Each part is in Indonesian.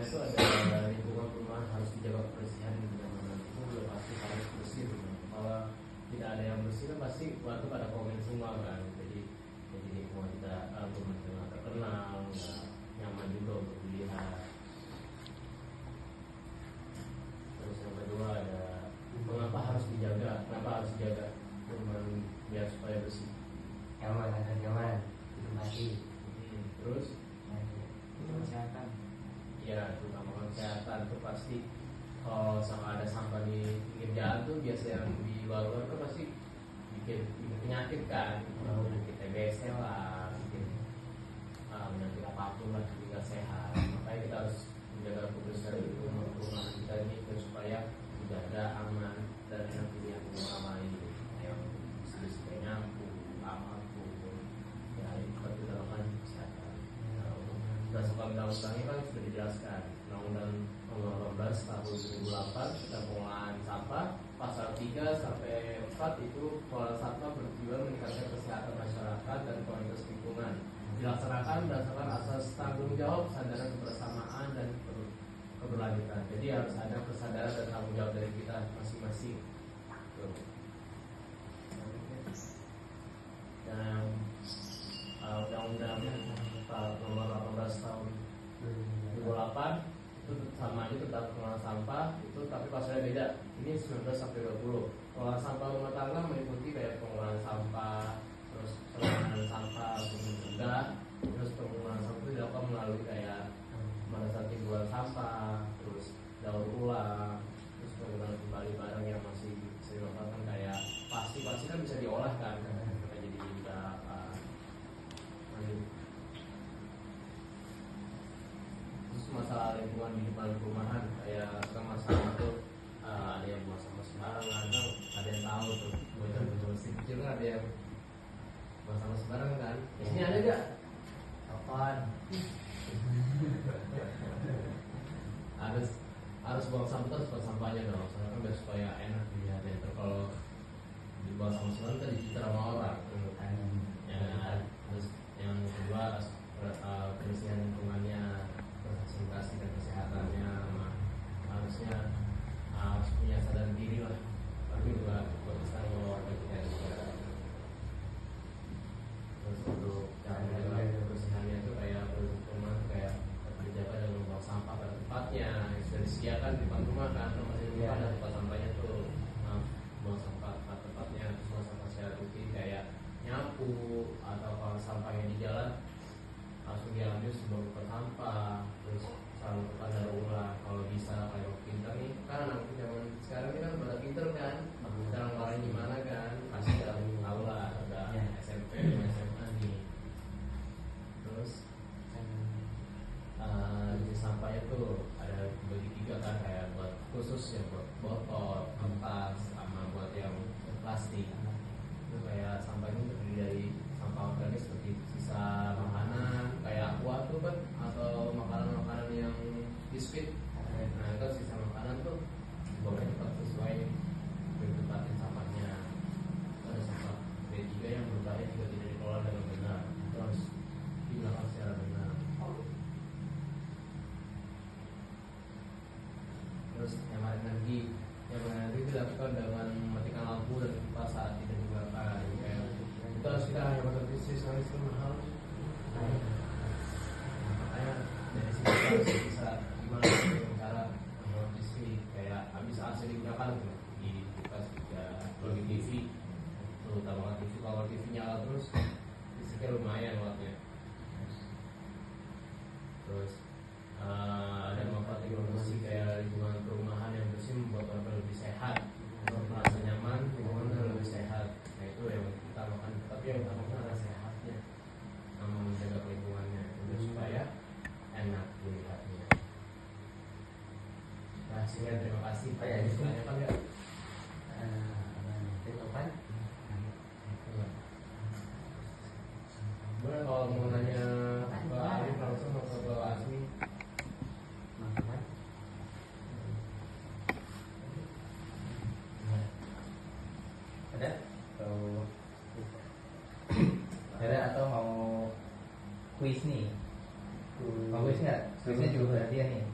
itu ada lingkungan perumahan harus dijaga kebersihan di mana itu udah pasti harus bersih. Kalau tidak ada yang bersih kan pasti waktu pada komen semua kan. Jadi lingkungan kita nggak terkenal, nggak nyaman juga untuk dilihat. Terus yang kedua ada kenapa harus dijaga perumahan biar supaya bersih. Nyaman itu pasti. Terus Kesehatan. ya terutama kesehatan tuh pasti. Kalau sama ada sampah di pinggir jalan tuh biasa yang di luar-luar tuh pasti bikin penyakit kan, bikin TBC lah, bikin penyakit apapun lah, tidak sehat. Makanya kita harus menjaga kebersihan itu rumah kita ini supaya dijaga aman dan enak dilihat orang lain yang bisa nyampu apapun ya itu kita lakukan kesehatan. Berdasarkan undang-undangnya kan sudah dijelaskan, Undang-Undang Nomor 18 Tahun 2008 tentang pengelolaan sampah pasal 3 sampai 4 itu pengelolaan sampah bertujuan meningkatkan kesehatan masyarakat dan kualitas lingkungan, dilaksanakan berdasarkan asas tanggung jawab, kesadaran kebersamaan dan keberlanjutan. Jadi harus ada kesadaran dan tanggung jawab dari kita masing-masing. Dan undang-undangnya nomor 18 tahun 2008 itu sama aja tentang pengelolaan sampah itu, tapi pasalnya beda. Ini 19 sampai 20. Pengelolaan sampah rumah tangga meliputi kayak pengelolaan sampah, terus pengelolaan sampah mencegah, terus pengelolaan sampah itu dilakukan melalui kayak pada saat timbulan sampah, terus daur ulang, terus penggunaan kembali barang yang masih bisa dilakukan kayak pasti kan bisa diolah kan, jadi tidak masalah lingkungan di depan perumahan kayak masalah itu ada yang buang sampah sembarangan, ada yang tahu tuh bocor-bocor kecil kan, ada yang buang sampah sembarangan kan. Di sini ada gak? Kapan? harus buang sampah terus buang sampahnya dong, soalnya kan biar supaya enak dilihatnya. Terus kalau dibuang sampah sembarangan kan dicitra sama orang. Terus yang kedua kebersihan lingkungannya, konsentrasi dan kesehatannya, harusnya harus punya sadar diri lah, tapi juga berkesan warga kita juga. Terus untuk cara menjaga kebersihannya itu kayak rumah kayak dijaga dan membuang sampah pada tempatnya yang sudah disediakan di depan rumah kan, masih ada tempat sampahnya tuh, buang sampah pada tempatnya. Terus buang sampah secara rutin kayak nyapu, atau kalau sampahnya di jalan langsung diambil sebelum ke sampah, terus selalu ada ulang kalau bisa. Kayak pinter nih kan anak zaman sekarang ini kan pada pinter kan, sekarang kemarin gimana kan pasti tahu lah, ada SMP SMA nih. Terus di sampahnya tuh ada bagi 3 kan, kayak buat khusus yang buat botol, kertas, sama buat yang plastik. Itu kayak sampah ini terdiri dari sampah organik seperti sisa makanan kayak aqua tuh kan, atau makanan-makanan yang biskuit. Nah itu sisa makanan tuh boleh tempat sesuai ditempatin sampahnya. Ada sampah B3 yang berbahaya jika tidak dikelola dengan benar, itu harus dilakukan secara benar. Terus hemat energi dilakukan dengan mematikan lampu dan kipas saat tidak digunakan. Itu harus kita hemat energi, soalnya itu mahal. Makanya dari sini kita harus bisa gimana cara hemat listrik, kayak habis AC digunakan di kipas juga. Kalau di TV terutama TV, kalau TV nyala terus listriknya lumayan wattnya. Terus ada manfaat lingkungan bersih kayak lingkungan perumahan yang bersih membuat orang lebih sehat, merasa nyaman, lingkungan lebih sehat. Nah itu yang kita makan, tapi yang utama adalah sehatnya, sama menjaga lingkungannya supaya enak dilihatnya. Nah sehingga terima kasih Pak. Ya istilahnya kan ya kan boleh kalau mau nanya ke Arif langsung atau ke Asmi. Ada atau mau kuis nih? Mau kuis nggak? Kuisnya juga perhatian nih.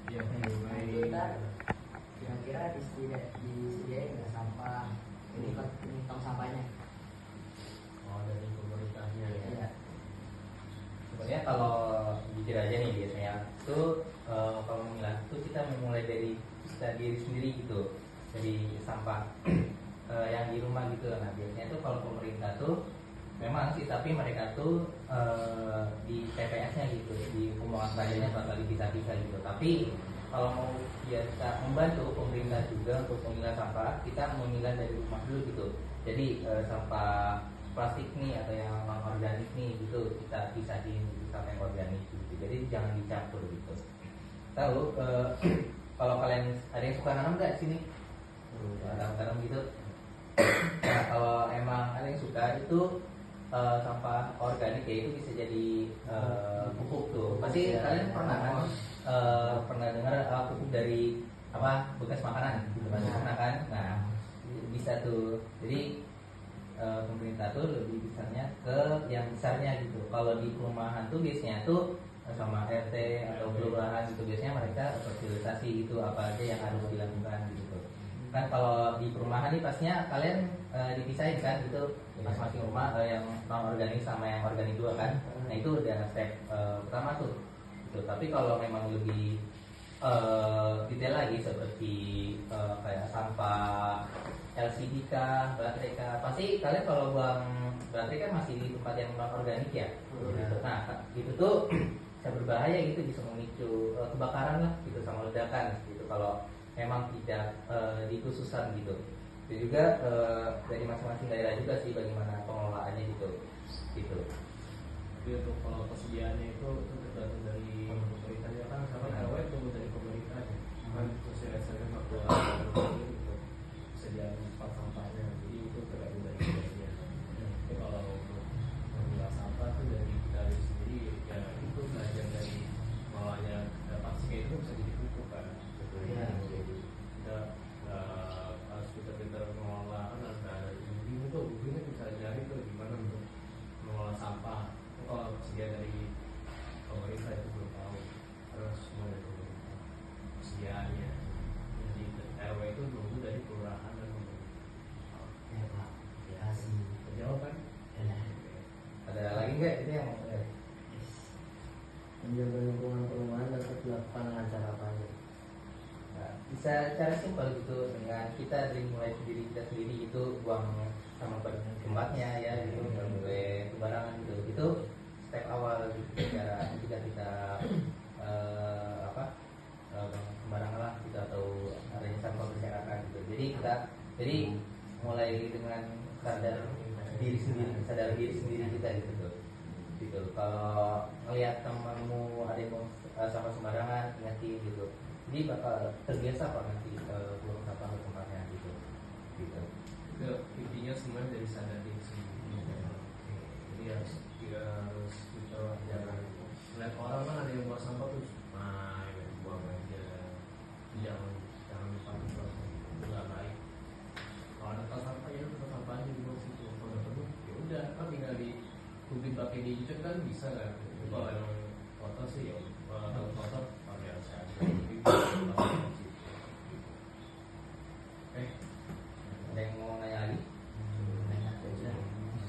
Iya, Itu ntar kira-kira disediain nggak sampah ini tong sampahnya? Oh, dari pemerintahnya ya. Iya. Sebenarnya kalau jujur aja nih biasanya tuh kalau memilah tuh kita memulai dari diri sendiri gitu, dari sampah yang di rumah gitu. Nah biasanya tuh kalau pemerintah tuh memang sih, tapi mereka tuh di TPS-nya gitu, di pembuangan sampahnya bakal dipisah-pisah gitu. Tapi kalau mau biasa membantu pemerintah juga untuk memilah sampah, kita memilah dari rumah dulu gitu. Jadi sampah plastik nih atau yang non organik nih gitu kita pisahin sama yang organik gitu. Jadi jangan dicampur gitu. Tahu kalau kalian ada yang suka nanam nggak sini? Tanam gitu. Nah, kalau emang ada yang suka itu sampah organik ya itu bisa jadi pupuk tuh. Pasti kalian pernah kan pernah dengar pupuk dari apa bekas makanan gitu pasti pernah kan? Nah bisa tuh. Jadi pemerintah tuh lebih besarnya ke yang besarnya gitu. Kalau di perumahan tuh biasanya tuh sama RT atau kelurahan gitu biasanya mereka fasilitasi gitu apa aja yang harus dilakukan gitu. Kan kalau di perumahan nih pastinya kalian dipisahin kan gitu masing-masing rumah yang non organik sama yang organik dua kan. Nah itu udah step pertama tuh gitu. Tapi kalau memang lebih detail lagi seperti kayak sampah LCD kah, baterai kah, pasti kalian kalau buang baterai kan masih di tempat yang non organik ya. Nah itu tuh bisa berbahaya gitu, bisa memicu kebakaran lah gitu sama ledakan gitu kalau memang tidak dikhususkan gitu. Itu juga dari masing-masing daerah juga sih bagaimana pengelolaannya gitu. Tapi untuk kalau persediaannya itu tergantung dari pemerintahnya kan, sama RW tunggu dari pemerintahnya kan sosialisasikan waktu gitu persediaan tempat sampahnya, jadi itu tergantung dari pemerintahnya. Tapi kalau untuk memilah sampah itu dari kita sendiri ya itu belajar dari mengelolanya pasti kayak itu bisa jadi pupuk kan. Betul ya. Jadi kita harus pintar-pintar mengelola kan, ada ibu-ibu bisa nyari tuh gimana untuk mengelola sampah. Kalau persediaan dari pemerintah itu belum tahu, harus semua dari pemerintah persediaannya. Jadi RW itu nunggu dari kelurahan dan pemerintah. Ya Pak, ya sih. Terjawab kan? Ada lagi nggak ini yang Menjaga lingkungan perumahan dapat dilakukan dengan cara apa aja? Nah, bisa cara simpel gitu dengan kita dari mulai diri kita sendiri itu buang sama tempatnya ya itu nggak boleh sembarangan gitu. Itu step awal gitu cara ketika kita sembarangan lah gitu atau adanya sampah berserakan gitu. Jadi mulai dengan sadar diri sendiri kita gitu. Gitu. Kalau ngelihat temanmu ada yang sampah sembarangan, ingetin gitu. Jadi bakal terbiasa kok nanti buang sampah ke tempatnya gitu. Itu intinya semuanya dari sadar diri sendiri. Jadi harus kita jangan lihat orang kan ada yang buang sampah tuh buang aja. Jangan lupa buang, itu nggak baik. Kalau ada tempat sampah ya tempat sampahnya dibuang situ. Kalau udah penuh ya udah kan tinggal dikubit pakai dicuci kan bisa kan. Kalau emang kotor sih ya kalau kotor pakai air saja. Ada yang mau nanya lagi?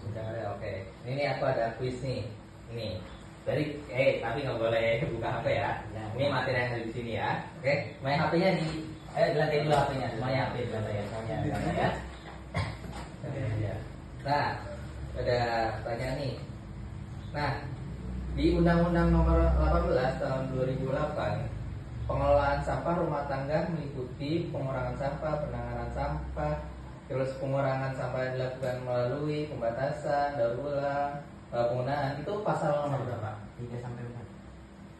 Udah ada, oke. Ini aku ada quiz nih. Ini dari tapi nggak boleh buka HP ya. Ini materi yang ada di sini ya. Oke, main HP-nya di lantai dulu HP-nya. Semuanya HP di lantai ya. Semuanya di lantai ya. Nah, ada pertanyaan nih. Nah, di Undang-Undang Nomor 18 Tahun 2008, pengelolaan sampah rumah tangga meliputi pengurangan sampah, penanganan sampah, terus pengurangan sampah yang dilakukan melalui pembatasan, daur ulang, penggunaan. Itu pasal nomor berapa? 3 sampai 4.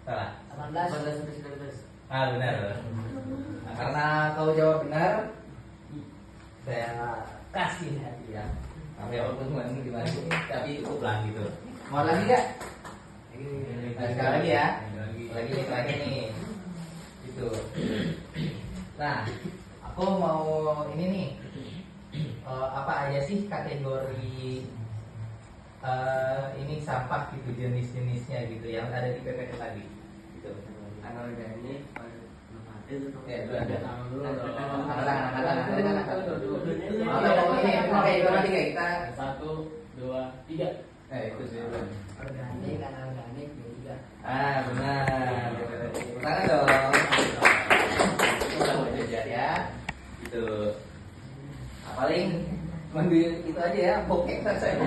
Salah. 18 sampai 19. Benar. Nah, karena kau jawab benar, saya kasih hadiah. Sampai walaupun gimana, tapi cukup lah gitu. Mau lagi nggak? Nah, sekali lagi ya. Lagi nih. Gitu. Nah, aku mau ini nih. Apa aja sih kategori ini sampah gitu, jenis-jenisnya gitu yang ada di PPT tadi gitu. Anorganik, Ya, dulu ada. Angkat tangan dulu dong. Angkat tangan. Dulu. Oke, itu nanti kayak kita. 1, 2, 3. Itu sih. Organik kan organik juga. Benar. Tepuk tangan dong. Kita mau jajar ya. Itu. Paling itu aja ya, bokek saya.